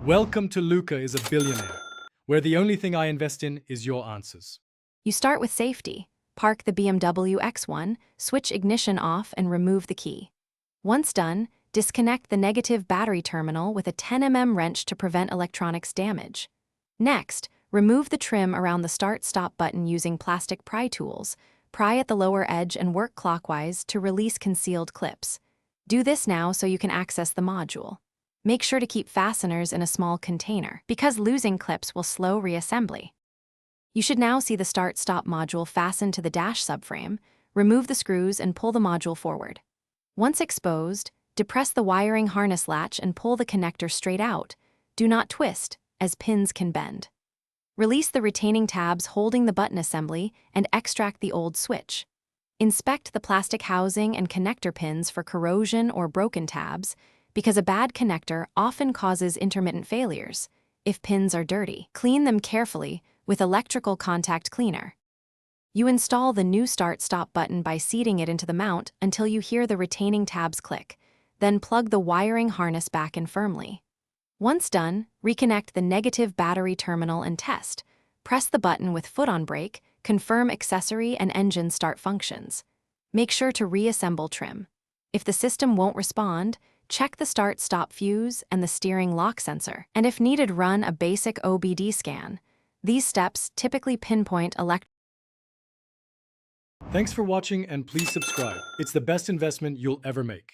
Welcome to Luca is a Billionaire, where the only thing I invest in is your answers. You start with safety. Park the BMW X1, switch ignition off and remove the key. Once done, disconnect the negative battery terminal with a 10 mm wrench to prevent electronics damage. Next, remove the trim around the start-stop button using plastic pry tools. Pry at the lower edge and work clockwise to release concealed clips. Do this now so you can access the module. Make sure to keep fasteners in a small container, because losing clips will slow reassembly. You should now see the start-stop module fastened to the dash subframe. Remove the screws and pull the module forward. Once exposed, depress the wiring harness latch and pull the connector straight out. Do not twist, as pins can bend. Release the retaining tabs holding the button assembly and extract the old switch. Inspect the plastic housing and connector pins for corrosion or broken tabs, because a bad connector often causes intermittent failures. If pins are dirty, clean them carefully with electrical contact cleaner. You install the new start-stop button by seating it into the mount until you hear the retaining tabs click. Then plug the wiring harness back in firmly. Once done, reconnect the negative battery terminal and test. Press the button with foot on brake, confirm accessory and engine start functions. Make sure to reassemble trim. If the system won't respond, check the start-stop fuse and the steering lock sensor. And if needed, run a basic OBD scan. These steps typically pinpoint Thanks for watching and please subscribe. It's the best investment you'll ever make.